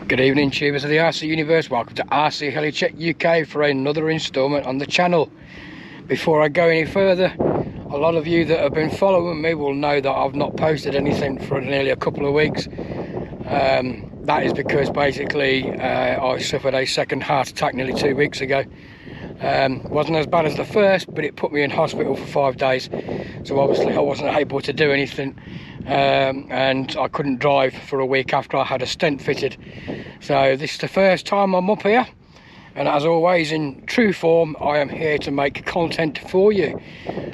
Good evening, tubers of the RC Universe. Welcome to RC Heli Check UK for another instalment on the channel. Before I go any further, a lot of you that have been following me will know that I've not posted anything for nearly a couple of weeks. That is because basically I suffered a second heart attack nearly 2 weeks ago. Wasn't as bad as the first, but it put me in hospital for 5 days, so obviously I wasn't able to do anything, and I couldn't drive for a week after I had a stent fitted. So this is the first time I'm up here, and as always in true form I am here to make content for you.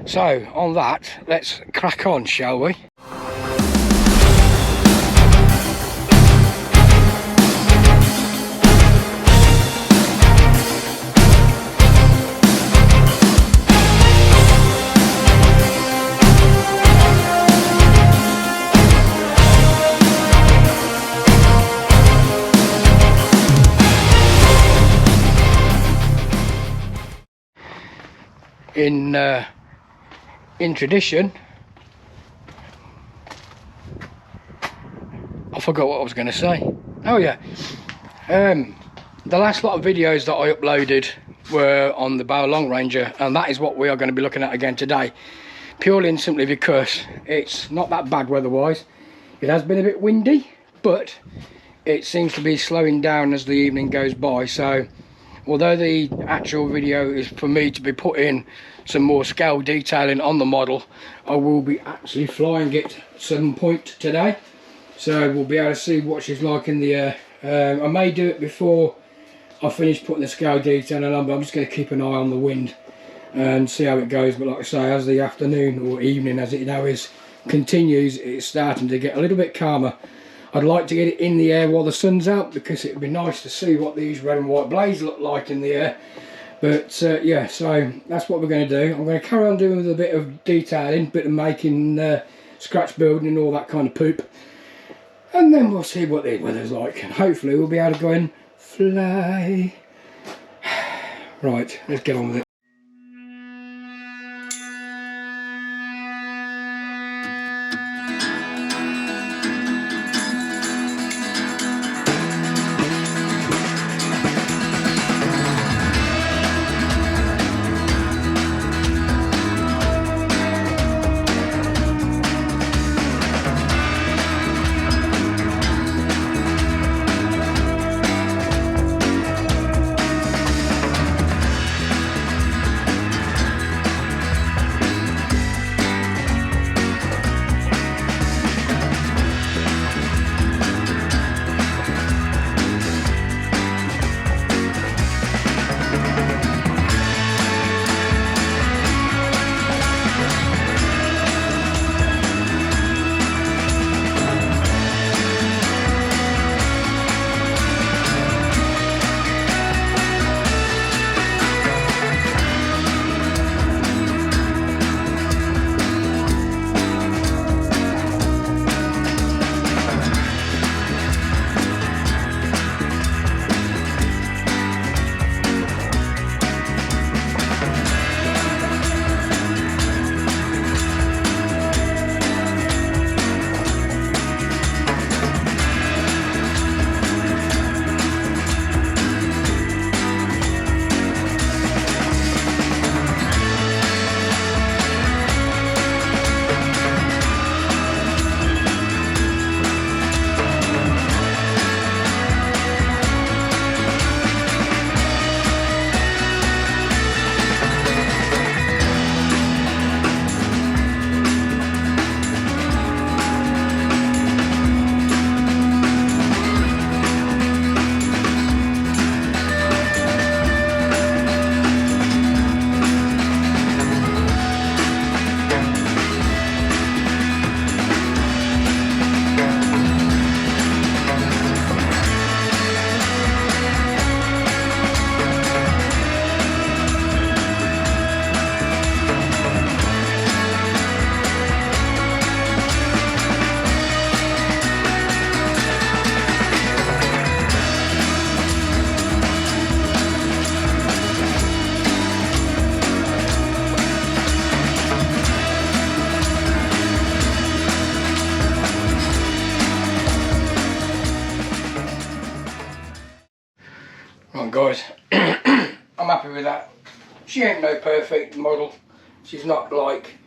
So on that, let's crack on, shall we? In tradition, I forgot what I was going to say. Oh yeah, the last lot of videos that I uploaded were on the Bow Long Ranger, and that is what we are going to be looking at again today, purely and simply because it's not that bad weather-wise. It has been a bit windy, but it seems to be slowing down as the evening goes by. So although the actual video is for me to be putting some more scale detailing on the model, I will be actually flying it at some point today, so we'll be able to see what she's like in the air. I may do it before I finish putting the scale detailing on, but I'm just going to keep an eye on the wind and see how it goes. But like I say, as the afternoon or evening as it now is continues, it's starting to get a little bit calmer. I'd like to get it in the air while the sun's out, because it would be nice to see what these red and white blades look like in the air. But yeah, so that's what we're going to do. I'm going to carry on doing with a bit of detailing, bit of making scratch building and all that kind of poop, and then we'll see what the weather's like, and hopefully we'll be able to go and fly. Right, let's get on with it. Right guys, I'm happy with that. She ain't no perfect model. She's not like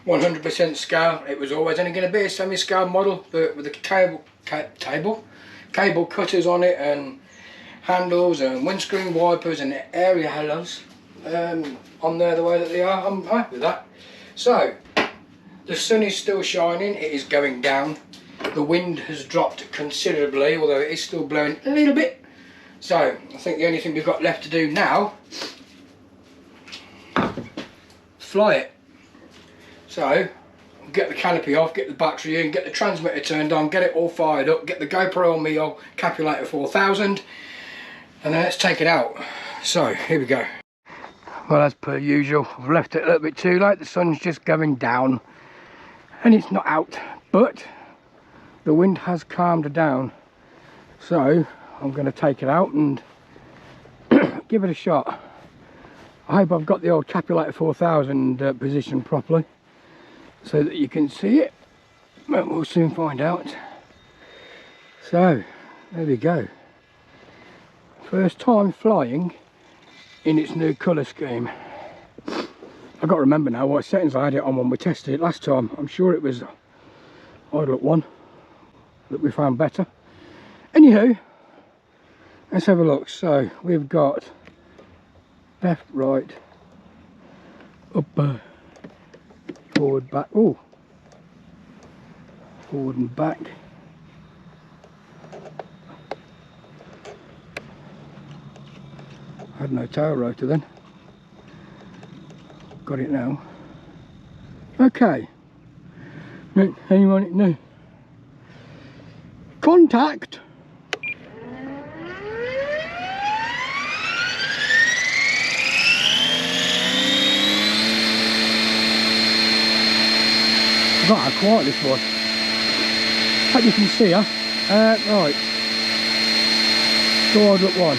100% scale. It was always only going to be a semi-scale model, but with the cable cutters on it and handles and windscreen wipers and area halos on there the way that they are. I'm happy with that. So the sun is still shining, it is going down. The wind has dropped considerably, although it is still blowing a little bit. So I think the only thing we've got left to do now is fly it. So get the canopy off, get the battery in, get the transmitter turned on, get it all fired up, get the GoPro on me old Capulator 4000, and then let's take it out. So here we go. Well, as per usual, I've left it a little bit too late. The sun's just going down and it's not out, but the wind has calmed down, so I'm going to take it out and give it a shot. I hope I've got the old Capulator 4000 positioned properly so that you can see it, but we'll soon find out. So there we go, first time flying in its new colour scheme. I've got to remember now what settings I had it on when we tested it last time. I'm sure it was idle at 1 that we found better. Anywho, let's have a look. So we've got left, right, up, forward, back. Oh, forward and back. I had no tail rotor then. Got it now. Okay. Anyone? No. Contact. I forgot how quiet this was. Hope you can see her. Right. Forward up 1.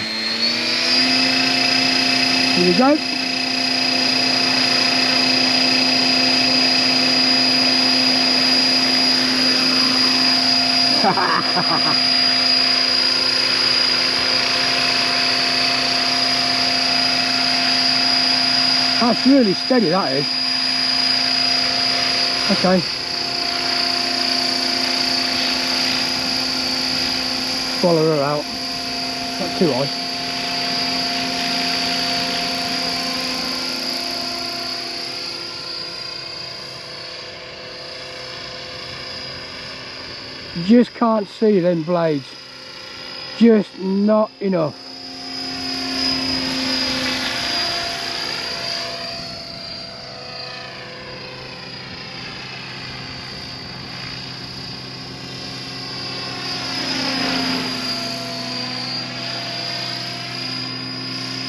Here we go. That's really steady, that is. Okay. Follow her out. Not too high. Just can't see them blades, just not enough.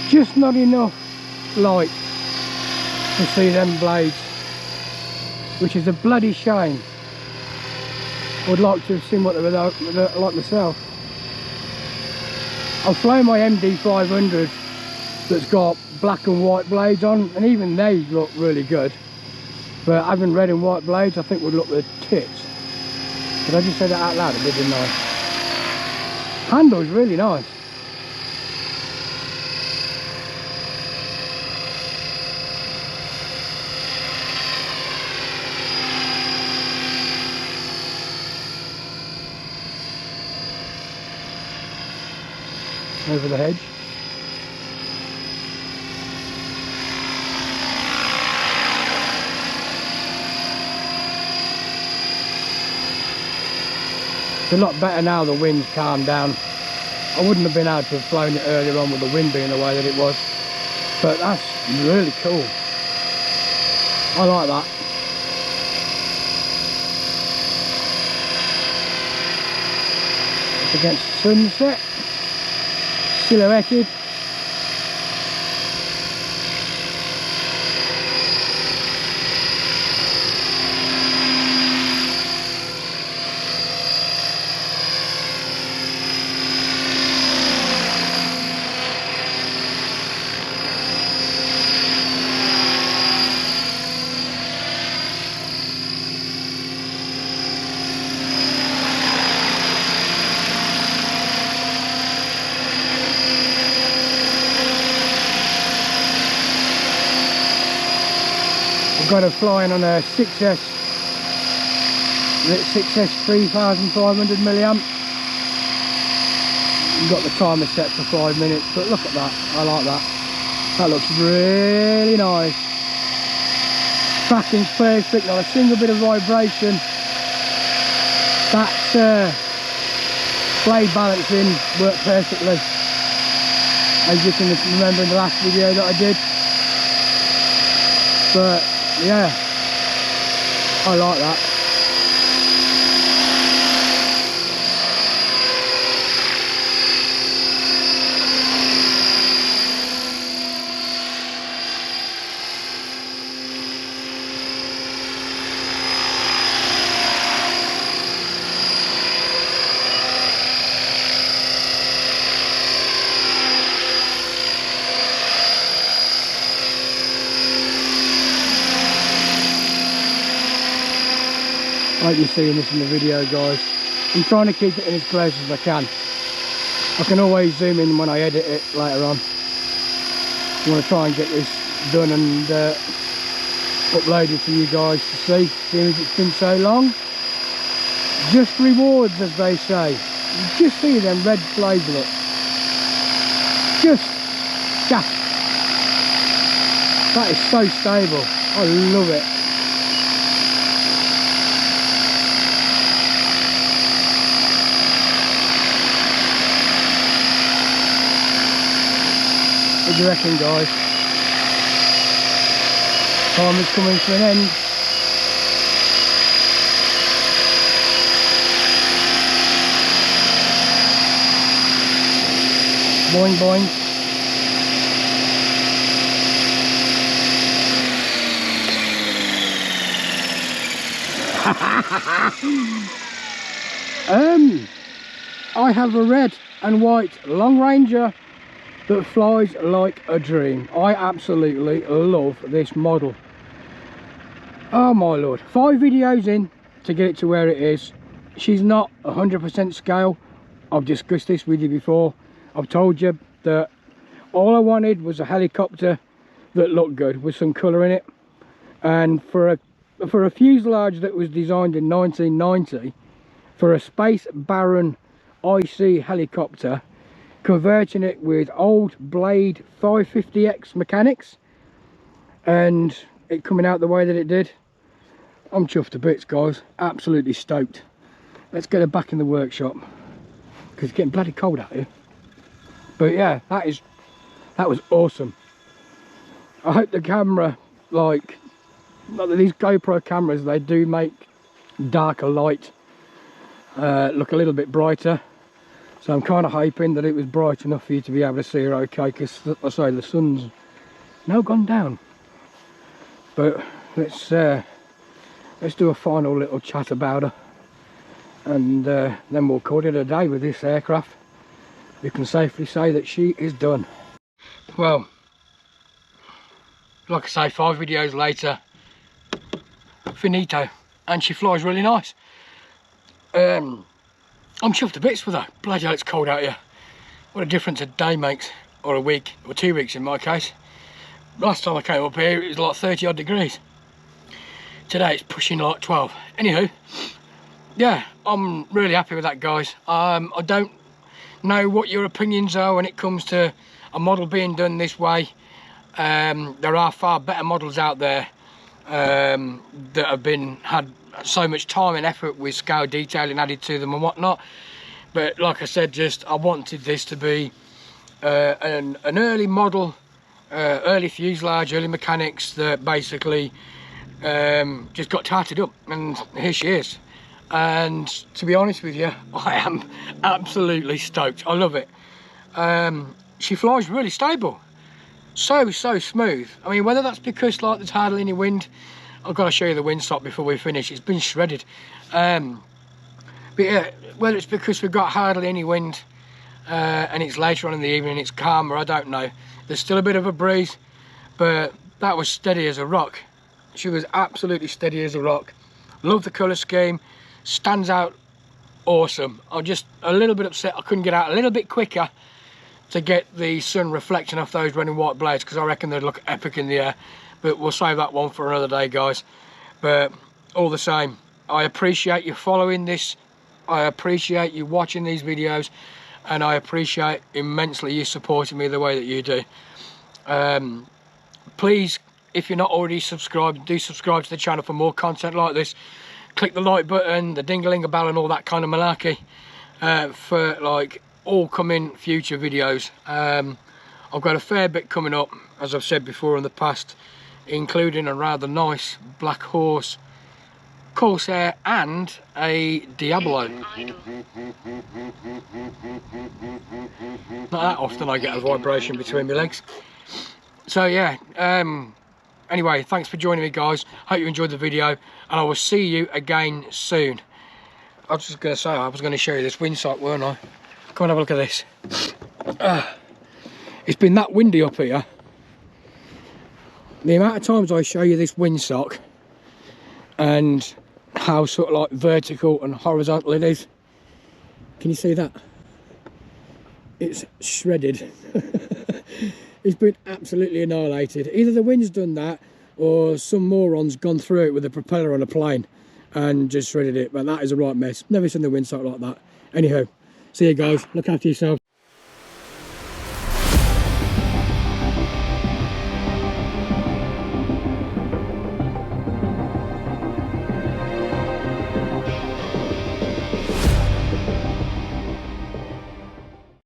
Just not enough light to see them blades, which is a bloody shame. I would like to have seen what they were like myself. I've flown my MD 500 that's got black and white blades on, and even they look really good. But having red and white blades I think would look the tits. But I just said that out loud a bit, didn't I? Handle's really nice. Over the hedge. It's a lot better now the wind's calmed down. I wouldn't have been able to have flown it earlier on with the wind being the way that it was, but that's really cool. I like that. It's against sunset. Silhouetted. I've got her flying on a 6S 3500 milliamp. You've got the timer set for 5 minutes, but look at that, I like that. That looks really nice. Tracking's perfect, not a single bit of vibration. That blade balancing worked perfectly, as you can remember in the last video that I did. But yeah, I like that. I hope you're seeing this in the video, guys. I'm trying to keep it in as close as I can. I can always zoom in when I edit it later on. I want to try and get this done and uploaded for you guys to see, seeing as it's been so long. Just rewards, as they say. You just see them red blades look. Just gas. That is so stable. I love it. What do you reckon, guys? Time is coming to an end. Boing boing. I have a red and white Long Ranger that flies like a dream. I absolutely love this model. Oh my lord, 5 videos in to get it to where it is. She's not 100% scale. I've discussed this with you before. I've told you that all I wanted was a helicopter that looked good with some colour in it, and for a fuselage that was designed in 1990 for a Space Baron IC helicopter, converting it with old Blade 550X mechanics and it coming out the way that it did, I'm chuffed to bits, guys. Absolutely stoked. Let's get her back in the workshop because it's getting bloody cold out here. But yeah, that was awesome. I hope the camera, like these GoPro cameras, they do make darker light look a little bit brighter. So I'm kind of hoping that it was bright enough for you to be able to see her okay, because I say the sun's now gone down. But let's do a final little chat about her, and then we'll call it a day with this aircraft. We can safely say that she is done. Well, like I say, 5 videos later, finito, and she flies really nice. I'm chuffed to bits with her. Bloody hell, it's cold out here. What a difference a day makes, or a week, or 2 weeks in my case. Last time I came up here it was like 30 odd degrees. Today it's pushing like 12. Anywho, yeah, I'm really happy with that, guys. I don't know what your opinions are when it comes to a model being done this way. There are far better models out there that have had so much time and effort with scale detailing added to them and whatnot. But like I said, I wanted this to be an early model, early fuselage, early mechanics that basically just got tarted up, and here she is. And to be honest with you, I am absolutely stoked. I love it. She flies really stable, so smooth. I mean, whether that's because like there's hardly any wind. I've got to show you the windsock before we finish. It's been shredded. But yeah, whether it's because we've got hardly any wind and it's later on in the evening, it's calmer, I don't know. There's still a bit of a breeze, but that was steady as a rock. She was absolutely steady as a rock. Love the colour scheme, stands out awesome. I'm just a little bit upset I couldn't get out a little bit quicker to get the sun reflecting off those running white blades, because I reckon they'd look epic in the air. but we'll save that one for another day, guys. But all the same, I appreciate you following this, I appreciate you watching these videos, and I appreciate immensely you supporting me the way that you do. Please, if you're not already subscribed, do subscribe to the channel for more content like this. Click the like button, the ding-a-ling-a-bell and all that kind of malarkey for like all coming future videos. I've got a fair bit coming up, as I've said before in the past, including a rather nice black horse Corsair and a Diablo. Not that often I get a vibration between my legs. So yeah, anyway, thanks for joining me, guys. Hope you enjoyed the video, and I will see you again soon. I was just going to say, I was going to show you this windsock, weren't I? Come and have a look at this. It's been that windy up here. The amount of times I show you this windsock and how sort of like vertical and horizontal it is. Can you see that? It's shredded. It's been absolutely annihilated. Either the wind's done that, or some moron's gone through it with a propeller on a plane and just shredded it. But that is a right mess. Never seen the windsock like that. Anyhow, see you guys. Look after yourself.